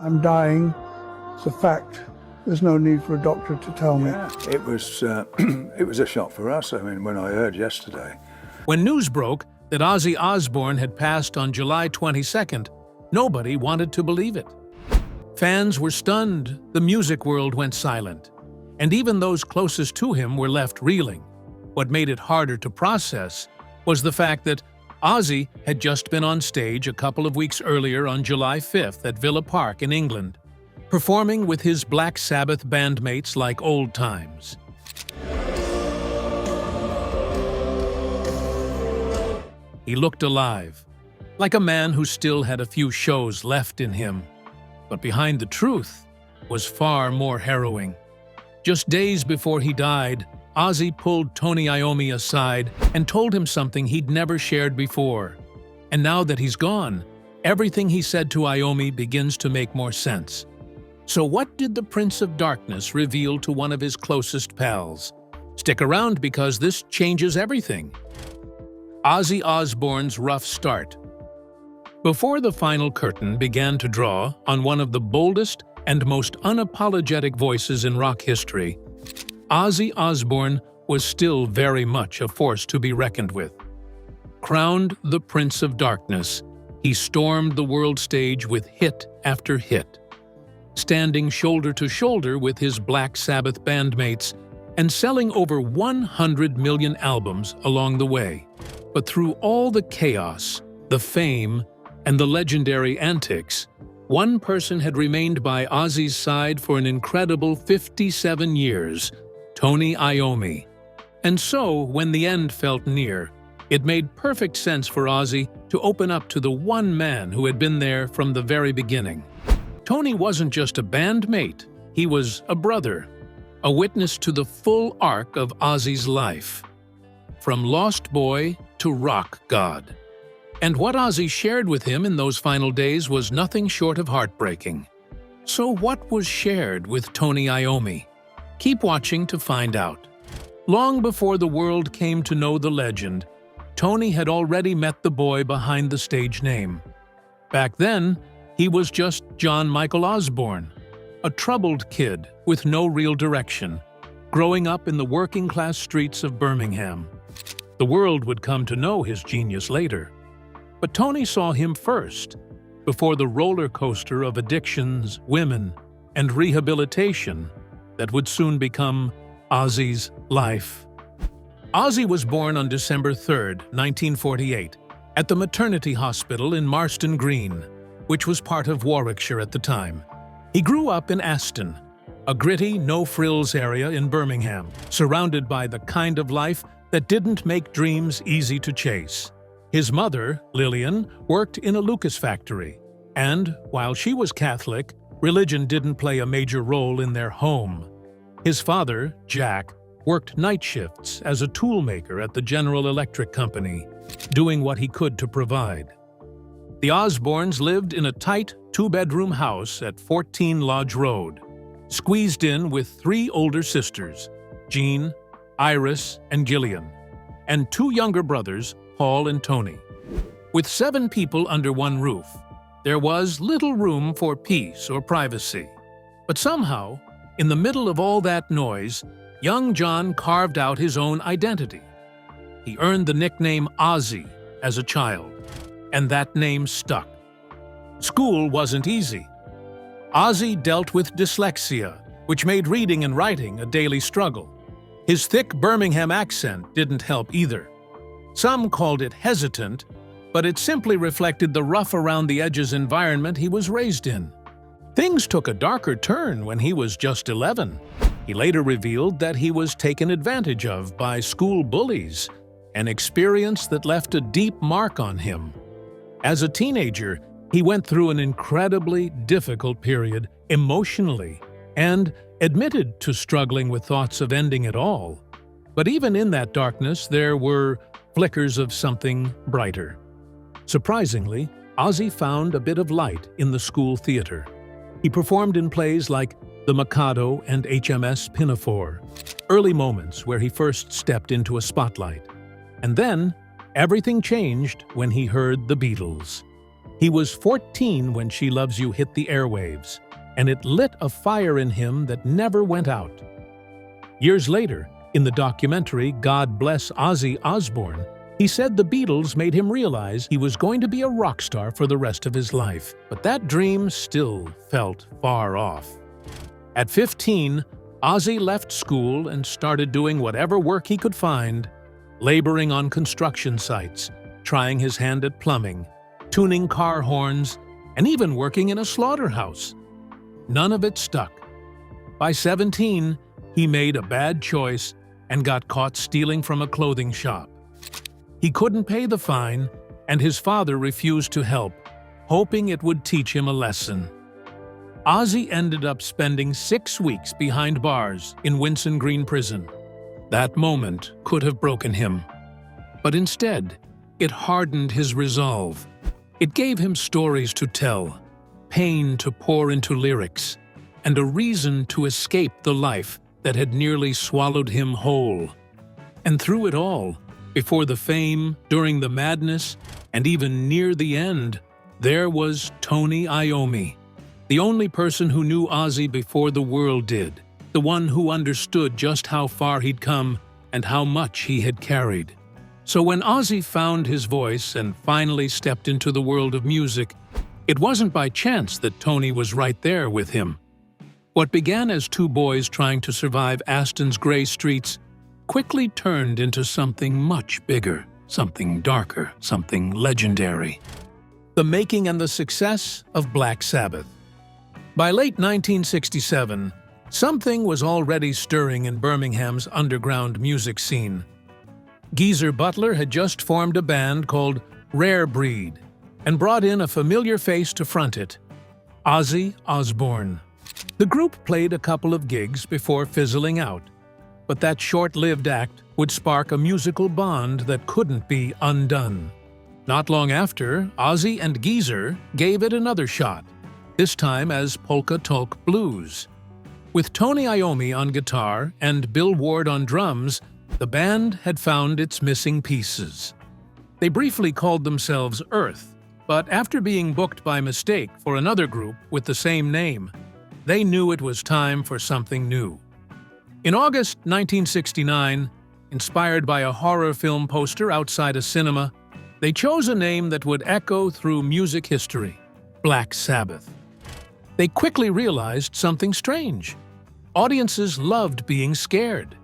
I'm dying. It's a fact. There's no need for a doctor to tell me. Yeah, it was a shock for us. I mean, when I heard yesterday. When news broke that Ozzy Osbourne had passed on July 22nd, nobody wanted to believe it. Fans were stunned, the music world went silent, and even those closest to him were left reeling. What made it harder to process was the fact that Ozzy had just been on stage a couple of weeks earlier on July 5th at Villa Park in England, performing with his Black Sabbath bandmates like old times. He looked alive, like a man who still had a few shows left in him. But behind the truth was far more harrowing. Just days before he died, Ozzy pulled Tony Iommi aside and told him something he'd never shared before. And now that he's gone, everything he said to Iommi begins to make more sense. So what did the Prince of Darkness reveal to one of his closest pals? Stick around because this changes everything. Ozzy Osbourne's rough start. Before the final curtain began to draw on one of the boldest and most unapologetic voices in rock history, Ozzy Osbourne was still very much a force to be reckoned with. Crowned the Prince of Darkness, he stormed the world stage with hit after hit, standing shoulder to shoulder with his Black Sabbath bandmates and selling over 100 million albums along the way. But through all the chaos, the fame, and the legendary antics, one person had remained by Ozzy's side for an incredible 57 years, Tony Iommi. And so, when the end felt near, it made perfect sense for Ozzy to open up to the one man who had been there from the very beginning. Tony wasn't just a bandmate, he was a brother, a witness to the full arc of Ozzy's life. From lost boy to rock god. And what Ozzy shared with him in those final days was nothing short of heartbreaking. So what was shared with Tony Iommi? Keep watching to find out. Long before the world came to know the legend, Tony had already met the boy behind the stage name. Back then, he was just John Michael Osbourne, a troubled kid with no real direction, growing up in the working-class streets of Birmingham. The world would come to know his genius later. But Tony saw him first, before the roller coaster of addictions, women, and rehabilitation that would soon become Ozzy's life. Ozzy was born on December 3, 1948, at the maternity hospital in Marston Green, which was part of Warwickshire at the time. He grew up in Aston, a gritty, no-frills area in Birmingham, surrounded by the kind of life that didn't make dreams easy to chase. His mother, Lillian, worked in a Lucas factory, and, while she was Catholic, religion didn't play a major role in their home. His father, Jack, worked night shifts as a toolmaker at the General Electric Company, doing what he could to provide. The Osbournes lived in a tight, two-bedroom house at 14 Lodge Road, squeezed in with three older sisters, Jean, Iris, and Gillian, and two younger brothers, Paul and Tony. With 7 people under one roof, there was little room for peace or privacy. But somehow, in the middle of all that noise, young John carved out his own identity. He earned the nickname Ozzy as a child, and that name stuck. School wasn't easy. Ozzy dealt with dyslexia, which made reading and writing a daily struggle. His thick Birmingham accent didn't help either. Some called it hesitant, but it simply reflected the rough-around-the-edges environment he was raised in. Things took a darker turn when he was just 11. He later revealed that he was taken advantage of by school bullies, an experience that left a deep mark on him. As a teenager, he went through an incredibly difficult period emotionally and admitted to struggling with thoughts of ending it all. But even in that darkness, there were flickers of something brighter. Surprisingly, Ozzy found a bit of light in the school theater. He performed in plays like The Mikado and HMS Pinafore, early moments where he first stepped into a spotlight. And then, everything changed when he heard the Beatles. He was 14 when She Loves You hit the airwaves, and it lit a fire in him that never went out. Years later, in the documentary God Bless Ozzy Osbourne, he said the Beatles made him realize he was going to be a rock star for the rest of his life, but that dream still felt far off. At 15, Ozzy left school and started doing whatever work he could find, laboring on construction sites, trying his hand at plumbing, tuning car horns, and even working in a slaughterhouse. None of it stuck. By 17, he made a bad choice and got caught stealing from a clothing shop. He couldn't pay the fine, and his father refused to help, hoping it would teach him a lesson. Ozzy ended up spending 6 weeks behind bars in Winson Green Prison. That moment could have broken him, but instead, it hardened his resolve. It gave him stories to tell, pain to pour into lyrics, and a reason to escape the life that had nearly swallowed him whole. And through it all, before the fame, during the madness, and even near the end, there was Tony Iommi, the only person who knew Ozzy before the world did, the one who understood just how far he'd come and how much he had carried. So when Ozzy found his voice and finally stepped into the world of music, it wasn't by chance that Tony was right there with him. What began as two boys trying to survive Aston's gray streets quickly turned into something much bigger, something darker, something legendary. The making and the success of Black Sabbath. By late 1967, something was already stirring in Birmingham's underground music scene. Geezer Butler had just formed a band called Rare Breed and brought in a familiar face to front it, Ozzy Osbourne. The group played a couple of gigs before fizzling out, but that short-lived act would spark a musical bond that couldn't be undone. Not long after, Ozzy and Geezer gave it another shot, this time as Polka Tulk Blues. With Tony Iommi on guitar and Bill Ward on drums, the band had found its missing pieces. They briefly called themselves Earth, but after being booked by mistake for another group with the same name, they knew it was time for something new. In August 1969, inspired by a horror film poster outside a cinema, they chose a name that would echo through music history, Black Sabbath. They quickly realized something strange. Audiences loved being scared,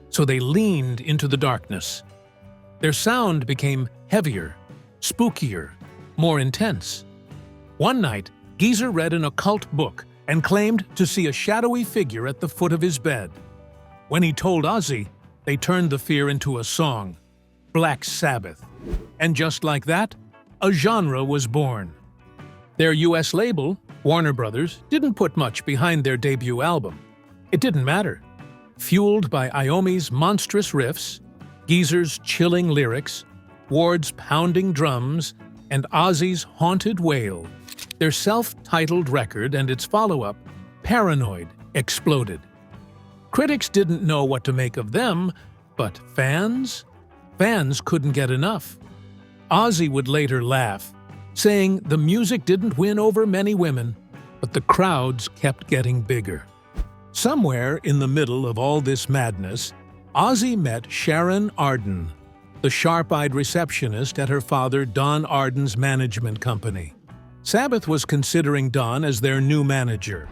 so they leaned into the darkness. Their sound became heavier, spookier, more intense. One night, Geezer read an occult book and claimed to see a shadowy figure at the foot of his bed. When he told Ozzy, they turned the fear into a song, Black Sabbath. And just like that, a genre was born. Their US label, Warner Brothers, didn't put much behind their debut album. It didn't matter. Fueled by Iommi's monstrous riffs, Geezer's chilling lyrics, Ward's pounding drums, and Ozzy's haunted wail, their self-titled record and its follow-up, Paranoid, exploded. Critics didn't know what to make of them, but fans? Fans couldn't get enough. Ozzy would later laugh, saying the music didn't win over many women, but the crowds kept getting bigger. Somewhere in the middle of all this madness, Ozzy met Sharon Arden, the sharp-eyed receptionist at her father Don Arden's management company. Sabbath was considering Don as their new manager,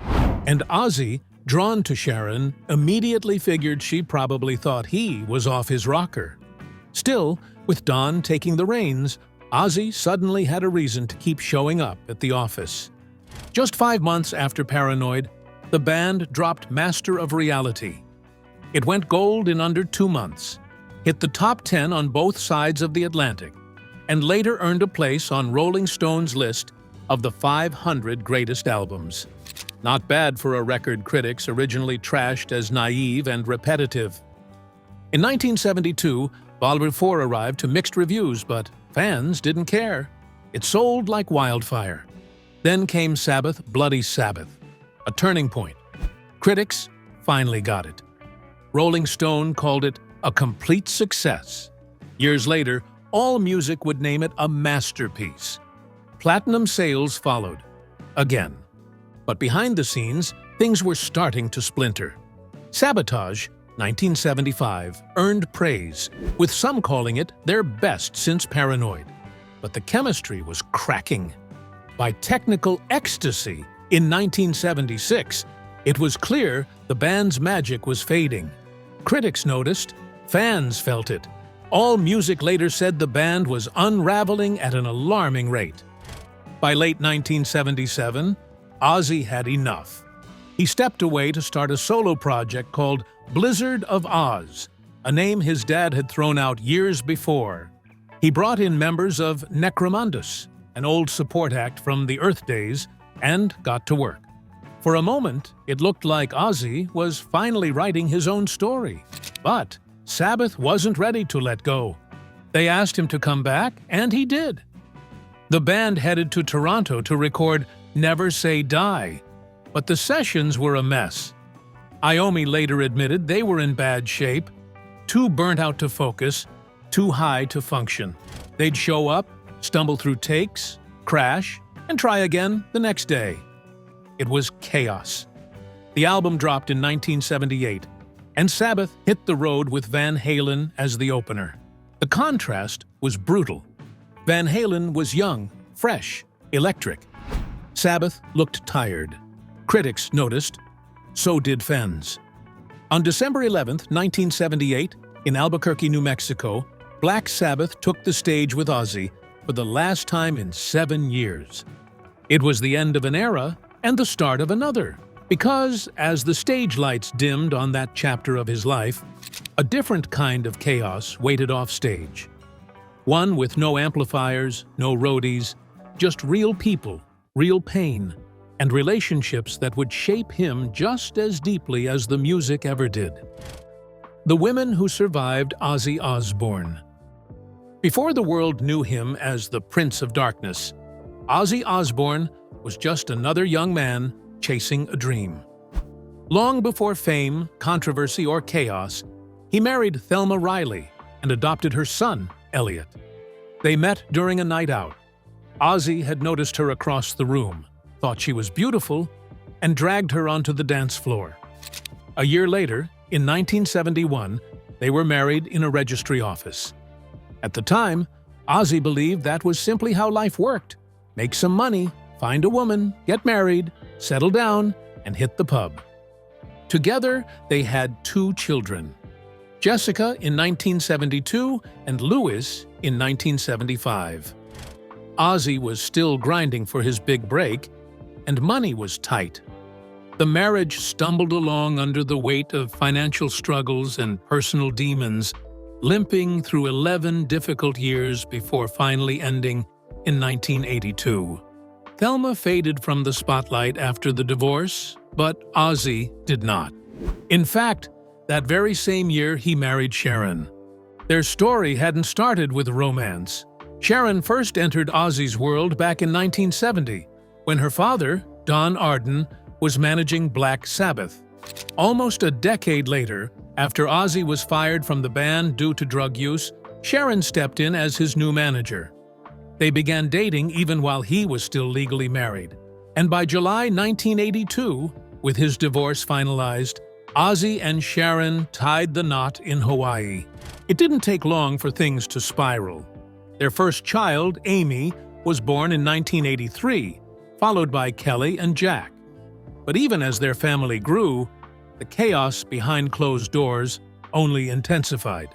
and Ozzy, drawn to Sharon, immediately figured she probably thought he was off his rocker. Still, with Don taking the reins, Ozzy suddenly had a reason to keep showing up at the office. Just 5 months after Paranoid, the band dropped Master of Reality. It went gold in under 2 months, hit the top 10 on both sides of the Atlantic, and later earned a place on Rolling Stone's list of the 500 greatest albums. Not bad for a record critics originally trashed as naive and repetitive. In 1972, Volume 4 arrived to mixed reviews, but fans didn't care. It sold like wildfire. Then came Sabbath, Bloody Sabbath, a turning point. Critics finally got it. Rolling Stone called it a complete success. Years later, AllMusic would name it a masterpiece. Platinum sales followed, again. But behind the scenes, things were starting to splinter. Sabotage, 1975, earned praise, with some calling it their best since Paranoid. But the chemistry was cracking. By technical ecstasy, in 1976, it was clear the band's magic was fading. Critics noticed, fans felt it. All Music later said the band was unraveling at an alarming rate. By late 1977, Ozzy had enough. He stepped away to start a solo project called Blizzard of Oz, a name his dad had thrown out years before. He brought in members of Necromandus, an old support act from the Earth days, and got to work. For a moment, it looked like Ozzy was finally writing his own story. But Sabbath wasn't ready to let go. They asked him to come back, and he did. The band headed to Toronto to record Never Say Die, but the sessions were a mess. Iommi later admitted they were in bad shape, too burnt out to focus, too high to function. They'd show up, stumble through takes, crash, and try again the next day. It was chaos. The album dropped in 1978, and Sabbath hit the road with Van Halen as the opener. The contrast was brutal. Van Halen was young, fresh, electric. Sabbath looked tired. Critics noticed. So did fans. On December 11, 1978, in Albuquerque, New Mexico, Black Sabbath took the stage with Ozzy for the last time in 7 years. It was the end of an era and the start of another, because as the stage lights dimmed on that chapter of his life, a different kind of chaos waited off stage. One with no amplifiers, no roadies, just real people, real pain, and relationships that would shape him just as deeply as the music ever did. The women who survived Ozzy Osbourne. Before the world knew him as the Prince of Darkness, Ozzy Osbourne was just another young man chasing a dream. Long before fame, controversy, or chaos, he married Thelma Riley and adopted her son, Elliot. They met during a night out. Ozzy had noticed her across the room, thought she was beautiful, and dragged her onto the dance floor. A year later, in 1971, they were married in a registry office. At the time, Ozzy believed that was simply how life worked. Make some money, find a woman, get married, settle down, and hit the pub. Together, they had 2 children, Jessica in 1972 and Louis in 1975. Ozzy was still grinding for his big break, and money was tight. The marriage stumbled along under the weight of financial struggles and personal demons, limping through 11 difficult years before finally ending in 1982. Thelma faded from the spotlight after the divorce, but Ozzy did not. In fact, that very same year he married Sharon. Their story hadn't started with romance. Sharon first entered Ozzy's world back in 1970, when her father, Don Arden, was managing Black Sabbath. Almost a decade later, after Ozzy was fired from the band due to drug use, Sharon stepped in as his new manager. They began dating even while he was still legally married. And by July 1982, with his divorce finalized, Ozzy and Sharon tied the knot in Hawaii. It didn't take long for things to spiral. Their first child, Amy, was born in 1983, followed by Kelly and Jack. But even as their family grew, the chaos behind closed doors only intensified.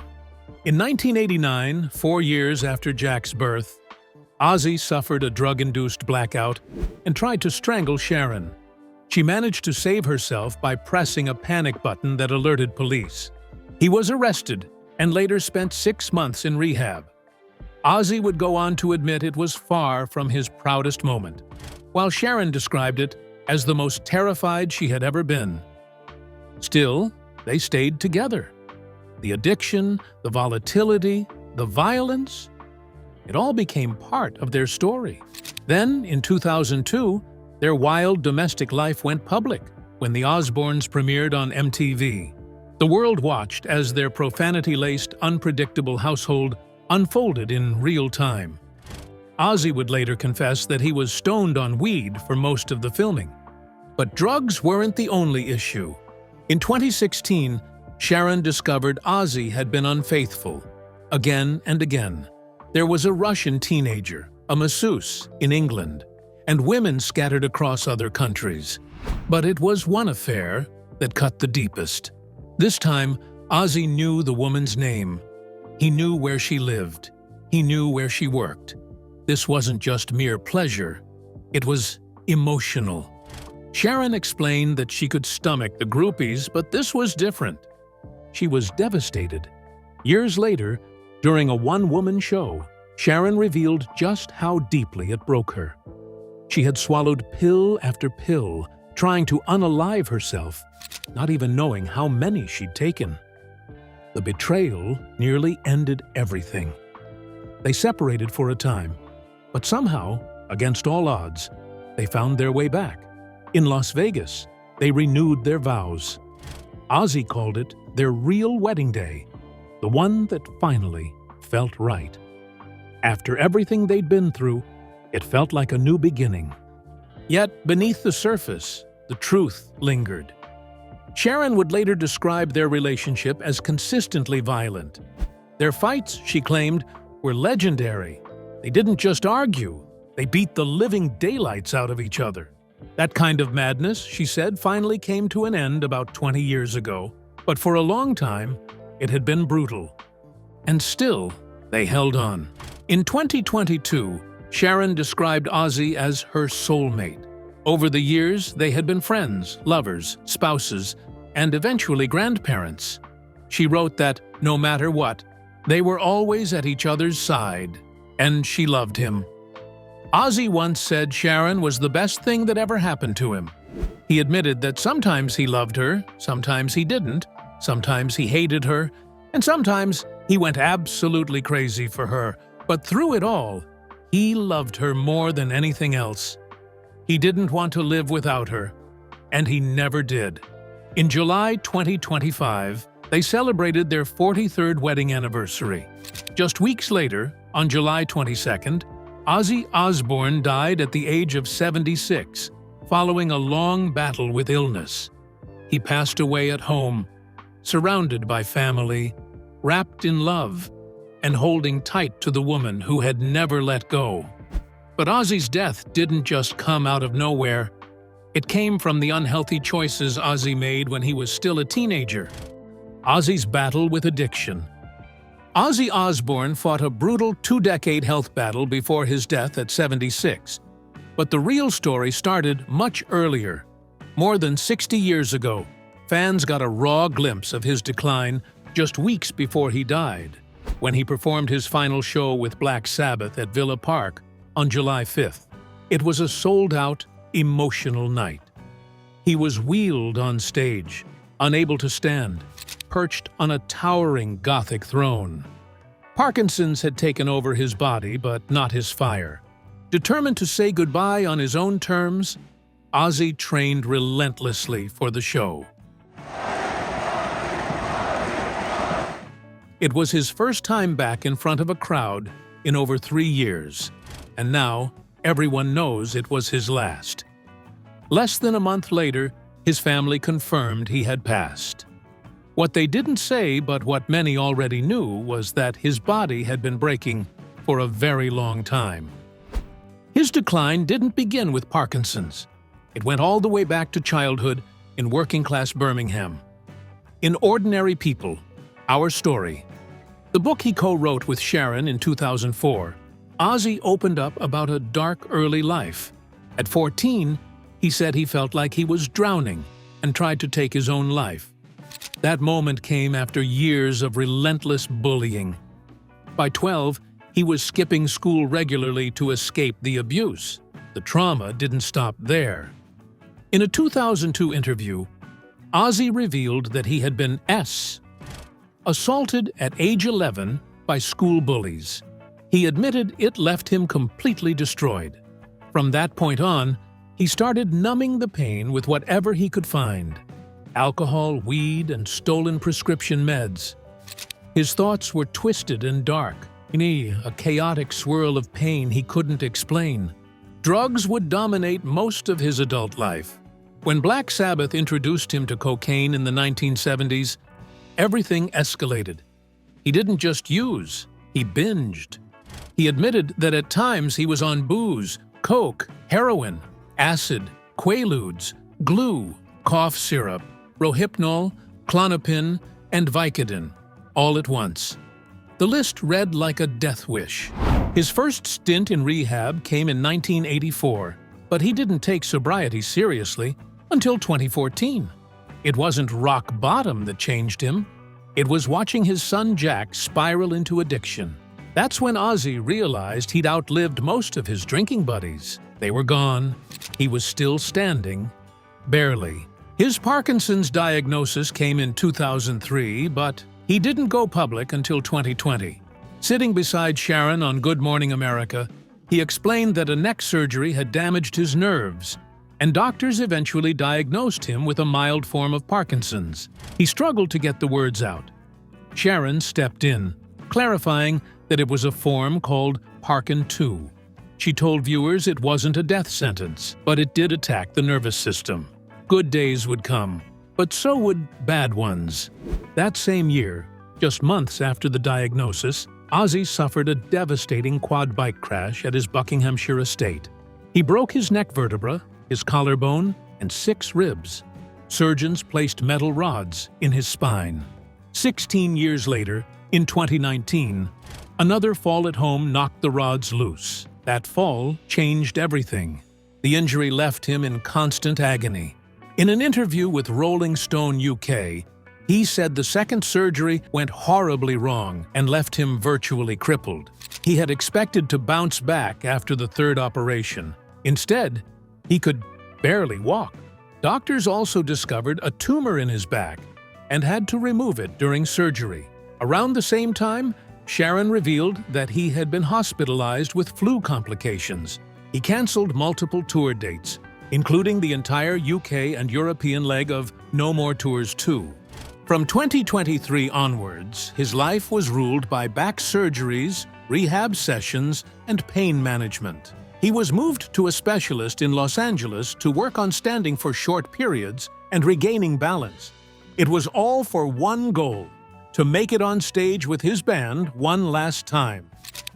In 1989, 4 years after Jack's birth, Ozzy suffered a drug-induced blackout and tried to strangle Sharon. She managed to save herself by pressing a panic button that alerted police. He was arrested and later spent 6 months in rehab. Ozzy would go on to admit it was far from his proudest moment, while Sharon described it as the most terrified she had ever been. Still, they stayed together. The addiction, the volatility, the violence, it all became part of their story. Then, in 2002, their wild domestic life went public when the Osbournes premiered on MTV. The world watched as their profanity-laced, unpredictable household unfolded in real time. Ozzy would later confess that he was stoned on weed for most of the filming. But drugs weren't the only issue. In 2016, Sharon discovered Ozzy had been unfaithful, again and again. There was a Russian teenager, a masseuse, in England, and women scattered across other countries. But it was one affair that cut the deepest. This time, Ozzy knew the woman's name. He knew where she lived. He knew where she worked. This wasn't just mere pleasure. It was emotional. Sharon explained that she could stomach the groupies, but this was different. She was devastated. Years later, during a one-woman show, Sharon revealed just how deeply it broke her. She had swallowed pill after pill, trying to unalive herself, not even knowing how many she'd taken. The betrayal nearly ended everything. They separated for a time, but somehow, against all odds, they found their way back. In Las Vegas, they renewed their vows. Ozzy called it their real wedding day, the one that finally felt right. After everything they'd been through, it felt like a new beginning. Yet, beneath the surface, the truth lingered. Sharon would later describe their relationship as consistently violent. Their fights, she claimed, were legendary. They didn't just argue, they beat the living daylights out of each other. That kind of madness, she said, finally came to an end about 20 years ago. But for a long time, it had been brutal. And still, they held on. In 2022, Sharon described Ozzy as her soulmate. Over the years, they had been friends, lovers, spouses, and eventually grandparents. She wrote that, no matter what, they were always at each other's side, and she loved him. Ozzy once said Sharon was the best thing that ever happened to him. He admitted that sometimes he loved her, sometimes he didn't, sometimes he hated her, and sometimes he went absolutely crazy for her. But through it all, he loved her more than anything else. He didn't want to live without her, and he never did. In July 2025, they celebrated their 43rd wedding anniversary. Just weeks later, on July 22nd, Ozzy Osbourne died at the age of 76, following a long battle with illness. He passed away at home, surrounded by family, wrapped in love, and holding tight to the woman who had never let go. But Ozzy's death didn't just come out of nowhere. It came from the unhealthy choices Ozzy made when he was still a teenager. Ozzy's battle with addiction. Ozzy Osbourne fought a brutal 2-decade health battle before his death at 76. But the real story started much earlier. More than 60 years ago, fans got a raw glimpse of his decline just weeks before he died, when he performed his final show with Black Sabbath at Villa Park on July 5th. It was a sold-out, emotional night. He was wheeled on stage, unable to stand, perched on a towering Gothic throne. Parkinson's had taken over his body, but not his fire. Determined to say goodbye on his own terms, Ozzy trained relentlessly for the show. It was his first time back in front of a crowd in over 3 years, and now everyone knows it was his last. Less than a month later, his family confirmed he had passed. What they didn't say, but what many already knew, was that his body had been breaking for a very long time. His decline didn't begin with Parkinson's. It went all the way back to childhood in working-class Birmingham. In Ordinary People, Our Story, the book he co-wrote with Sharon in 2004, Ozzy opened up about a dark early life. At 14, he said he felt like he was drowning and tried to take his own life. That moment came after years of relentless bullying. By 12, he was skipping school regularly to escape the abuse. The trauma didn't stop there. In a 2002 interview, Ozzy revealed that he had been assaulted at age 11 by school bullies. He admitted it left him completely destroyed. From that point on, he started numbing the pain with whatever he could find: alcohol, weed, and stolen prescription meds. His thoughts were twisted and dark, A chaotic swirl of pain he couldn't explain. Drugs would dominate most of his adult life. When Black Sabbath introduced him to cocaine in the 1970s, everything escalated. He didn't just use, he binged. He admitted that at times he was on booze, coke, heroin, acid, quaaludes, glue, cough syrup, Rohypnol, Klonopin, and Vicodin, all at once. The list read like a death wish. His first stint in rehab came in 1984, but he didn't take sobriety seriously until 2014. It wasn't rock bottom that changed him. It was watching his son Jack spiral into addiction. That's when Ozzy realized he'd outlived most of his drinking buddies. They were gone. He was still standing. Barely. His Parkinson's diagnosis came in 2003, but he didn't go public until 2020. Sitting beside Sharon on Good Morning America, he explained that a neck surgery had damaged his nerves, and doctors eventually diagnosed him with a mild form of Parkinson's. He struggled to get the words out. Sharon stepped in, clarifying that it was a form called Parkin 2. She told viewers it wasn't a death sentence, but it did attack the nervous system. Good days would come, but so would bad ones. That same year, just months after the diagnosis, Ozzy suffered a devastating quad bike crash at his Buckinghamshire estate. He broke his neck vertebra, his collarbone, and 6 ribs. Surgeons placed metal rods in his spine. 16 years later, in 2019, another fall at home knocked the rods loose. That fall changed everything. The injury left him in constant agony. In an interview with Rolling Stone UK, he said the second surgery went horribly wrong and left him virtually crippled. He had expected to bounce back after the third operation. Instead, he could barely walk. Doctors also discovered a tumor in his back and had to remove it during surgery. Around the same time, Sharon revealed that he had been hospitalized with flu complications. He canceled multiple tour dates, including the entire UK and European leg of No More Tours 2. From 2023 onwards, his life was ruled by back surgeries, rehab sessions, and pain management. He was moved to a specialist in Los Angeles to work on standing for short periods and regaining balance. It was all for one goal: to make it on stage with his band one last time.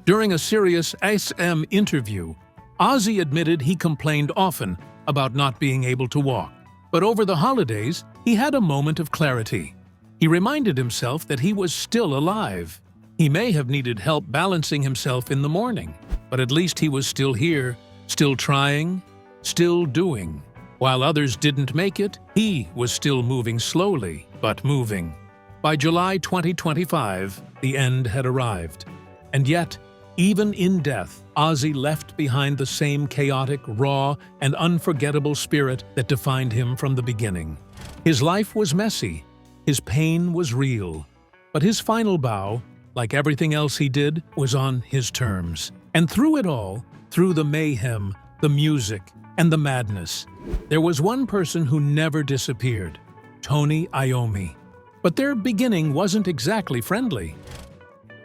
During a Sirius XM interview, Ozzy admitted he complained often about not being able to walk. But over the holidays, he had a moment of clarity. He reminded himself that he was still alive. He may have needed help balancing himself in the morning, but at least he was still here, still trying, still doing. While others didn't make it, he was still moving slowly, but moving. By July 2025, the end had arrived. And yet, even in death, Ozzy left behind the same chaotic, raw, and unforgettable spirit that defined him from the beginning. His life was messy. His pain was real. But his final bow, like everything else he did, was on his terms. And through it all, through the mayhem, the music, and the madness, there was one person who never disappeared: Tony Iommi. But their beginning wasn't exactly friendly.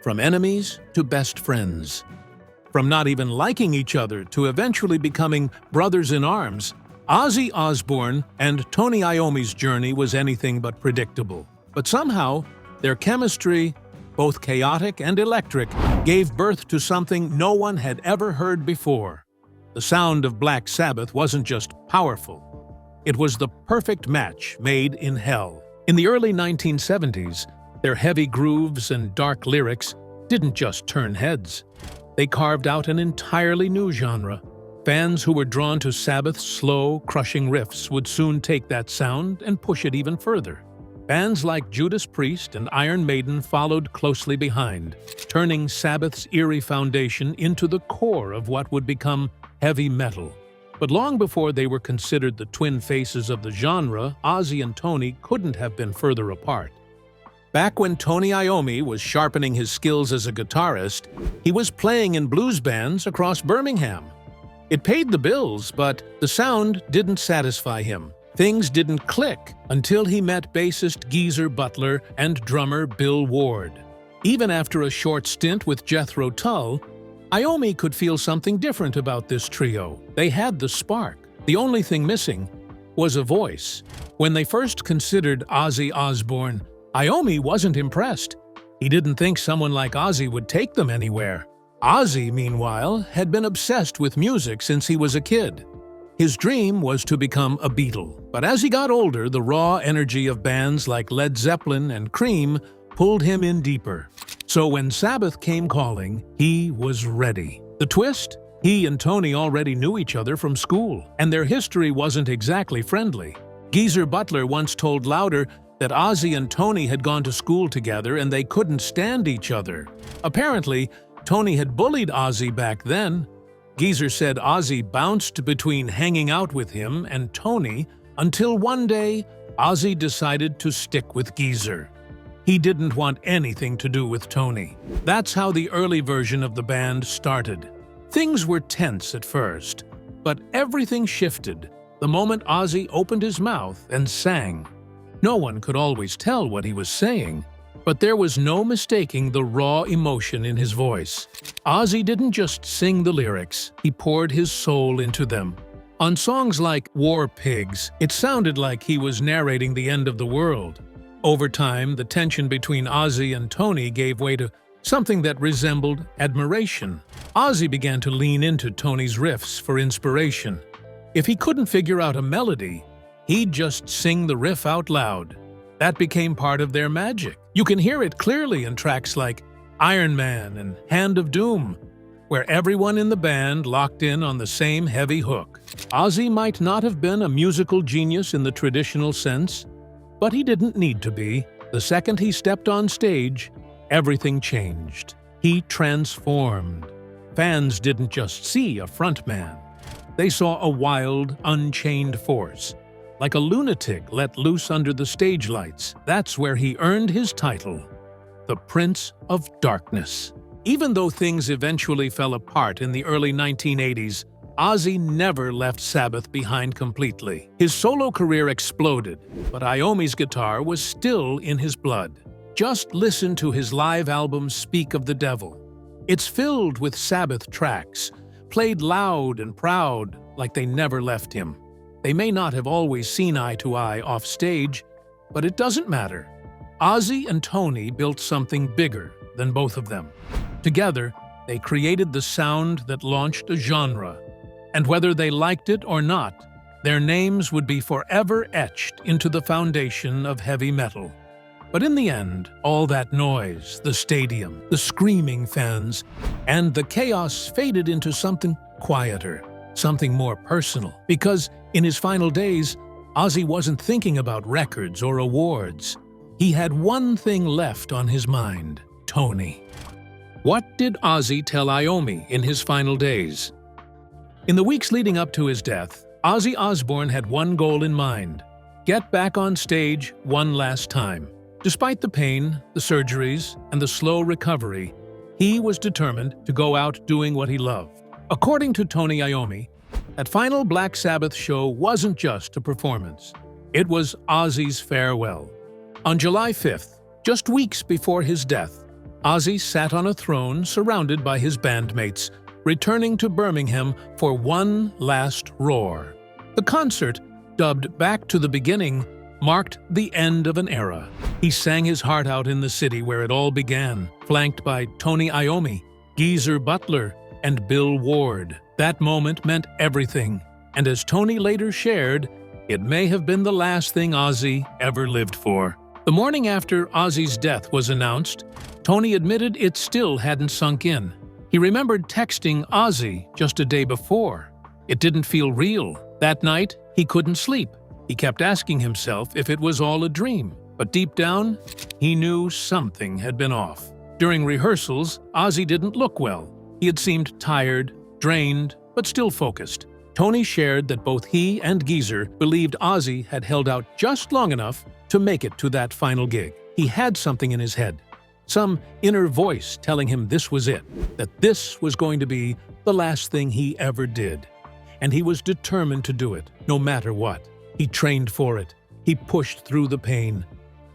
From enemies to best friends. From not even liking each other to eventually becoming brothers in arms, Ozzy Osbourne and Tony Iommi's journey was anything but predictable. But somehow, their chemistry, both chaotic and electric, gave birth to something no one had ever heard before. The sound of Black Sabbath wasn't just powerful. It was the perfect match made in hell. In the early 1970s, their heavy grooves and dark lyrics didn't just turn heads. They carved out an entirely new genre. Fans who were drawn to Sabbath's slow, crushing riffs would soon take that sound and push it even further. Bands like Judas Priest and Iron Maiden followed closely behind, turning Sabbath's eerie foundation into the core of what would become heavy metal. But long before they were considered the twin faces of the genre, Ozzy and Tony couldn't have been further apart. Back when Tony Iommi was sharpening his skills as a guitarist, he was playing in blues bands across Birmingham. It paid the bills, but the sound didn't satisfy him. Things didn't click until he met bassist Geezer Butler and drummer Bill Ward. Even after a short stint with Jethro Tull, Iommi could feel something different about this trio. They had the spark. The only thing missing was a voice. When they first considered Ozzy Osbourne, Iommi wasn't impressed. He didn't think someone like Ozzy would take them anywhere. Ozzy, meanwhile, had been obsessed with music since he was a kid. His dream was to become a Beatle. But as he got older, the raw energy of bands like Led Zeppelin and Cream pulled him in deeper. So when Sabbath came calling, he was ready. The twist? He and Tony already knew each other from school, and their history wasn't exactly friendly. Geezer Butler once told Louder that Ozzy and Tony had gone to school together and they couldn't stand each other. Apparently, Tony had bullied Ozzy back then. Geezer said Ozzy bounced between hanging out with him and Tony until one day, Ozzy decided to stick with Geezer. He didn't want anything to do with Tony. That's how the early version of the band started. Things were tense at first, but everything shifted the moment Ozzy opened his mouth and sang. No one could always tell what he was saying, but there was no mistaking the raw emotion in his voice. Ozzy didn't just sing the lyrics, he poured his soul into them. On songs like War Pigs, it sounded like he was narrating the end of the world. Over time, the tension between Ozzy and Tony gave way to something that resembled admiration. Ozzy began to lean into Tony's riffs for inspiration. If he couldn't figure out a melody, he'd just sing the riff out loud. That became part of their magic. You can hear it clearly in tracks like Iron Man and Hand of Doom, where everyone in the band locked in on the same heavy hook. Ozzy might not have been a musical genius in the traditional sense, but he didn't need to be. The second he stepped on stage, everything changed. He transformed. Fans didn't just see a frontman. They saw a wild, unchained force. Like a lunatic let loose under the stage lights, that's where he earned his title, the Prince of Darkness. Even though things eventually fell apart in the early 1980s, Ozzy never left Sabbath behind completely. His solo career exploded, but Iommi's guitar was still in his blood. Just listen to his live album Speak of the Devil. It's filled with Sabbath tracks, played loud and proud like they never left him. They may not have always seen eye to eye off stage, but it doesn't matter. Ozzy and Tony built something bigger than both of them. Together, they created the sound that launched a genre. And whether they liked it or not, their names would be forever etched into the foundation of heavy metal. But in the end, all that noise, the stadium, the screaming fans, and the chaos faded into something quieter, something more personal. Because in his final days, Ozzy wasn't thinking about records or awards. He had one thing left on his mind: Tony. What did Ozzy tell Iommi in his final days? In the weeks leading up to his death, Ozzy Osbourne had one goal in mind: get back on stage one last time. Despite the pain, the surgeries, and the slow recovery, he was determined to go out doing what he loved. According to Tony Iommi, that final Black Sabbath show wasn't just a performance. It was Ozzy's farewell. On July 5th, just weeks before his death, Ozzy sat on a throne surrounded by his bandmates, returning to Birmingham for one last roar. The concert, dubbed Back to the Beginning, marked the end of an era. He sang his heart out in the city where it all began, flanked by Tony Iommi, Geezer Butler, and Bill Ward. That moment meant everything, and as Tony later shared, it may have been the last thing Ozzy ever lived for. The morning after Ozzy's death was announced, Tony admitted it still hadn't sunk in. He remembered texting Ozzy just a day before. It didn't feel real. That night, he couldn't sleep. He kept asking himself if it was all a dream. But deep down, he knew something had been off. During rehearsals, Ozzy didn't look well. He had seemed tired, drained, but still focused. Tony shared that both he and Geezer believed Ozzy had held out just long enough to make it to that final gig. He had something in his head, some inner voice telling him this was it, that this was going to be the last thing he ever did. And he was determined to do it, no matter what. He trained for it. He pushed through the pain.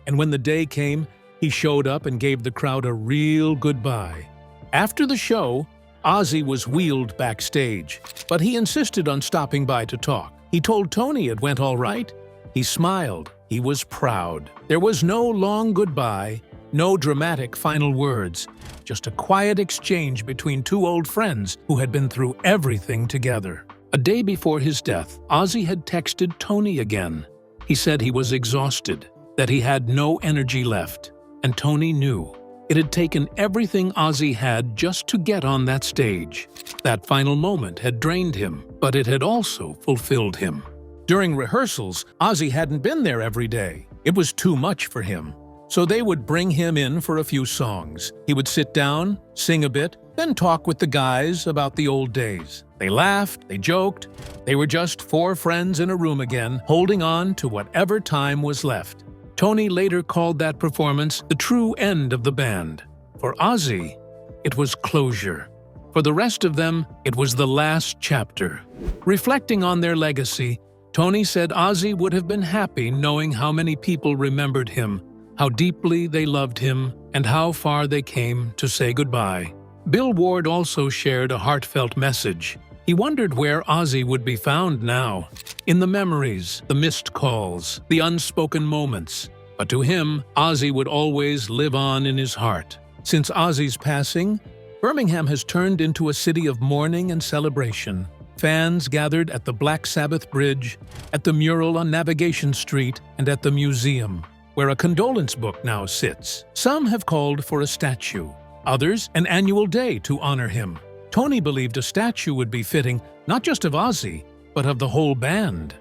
And when the day came, He showed up and gave the crowd a real goodbye. After the show, Ozzy was wheeled backstage, but he insisted on stopping by to talk. He told Tony it went all right. He smiled. He was proud. There was no long goodbye, no dramatic final words, just a quiet exchange between two old friends who had been through everything together. A day before his death, Ozzy had texted Tony again. He said he was exhausted, that he had no energy left, and Tony knew. It had taken everything Ozzy had just to get on that stage. That final moment had drained him, but it had also fulfilled him. During rehearsals, Ozzy hadn't been there every day. It was too much for him. So they would bring him in for a few songs. He would sit down, sing a bit, then talk with the guys about the old days. They laughed, they joked. They were just four friends in a room again, holding on to whatever time was left. Tony later called that performance the true end of the band. For Ozzy, it was closure. For the rest of them, it was the last chapter. Reflecting on their legacy, Tony said Ozzy would have been happy knowing how many people remembered him, how deeply they loved him, and how far they came to say goodbye. Bill Ward also shared a heartfelt message. He wondered where Ozzy would be found now, in the memories, the missed calls, the unspoken moments. But to him, Ozzy would always live on in his heart. Since Ozzy's passing, Birmingham has turned into a city of mourning and celebration. Fans gathered at the Black Sabbath Bridge, at the mural on Navigation Street, and at the museum, where a condolence book now sits. Some have called for a statue, others an annual day to honor him. Tony believed a statue would be fitting, not just of Ozzy, but of the whole band.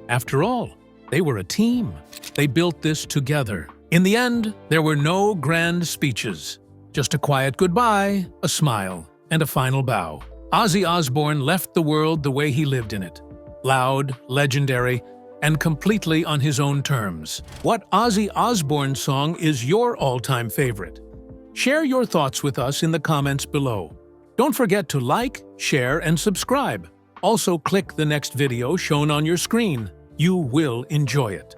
After all, they were a team. They built this together. In the end, there were no grand speeches. Just a quiet goodbye, a smile, and a final bow. Ozzy Osbourne left the world the way he lived in it. Loud, legendary, and completely on his own terms. What Ozzy Osbourne song is your all-time favorite? Share your thoughts with us in the comments below. Don't forget to like, share, and subscribe. Also, click the next video shown on your screen. You will enjoy it.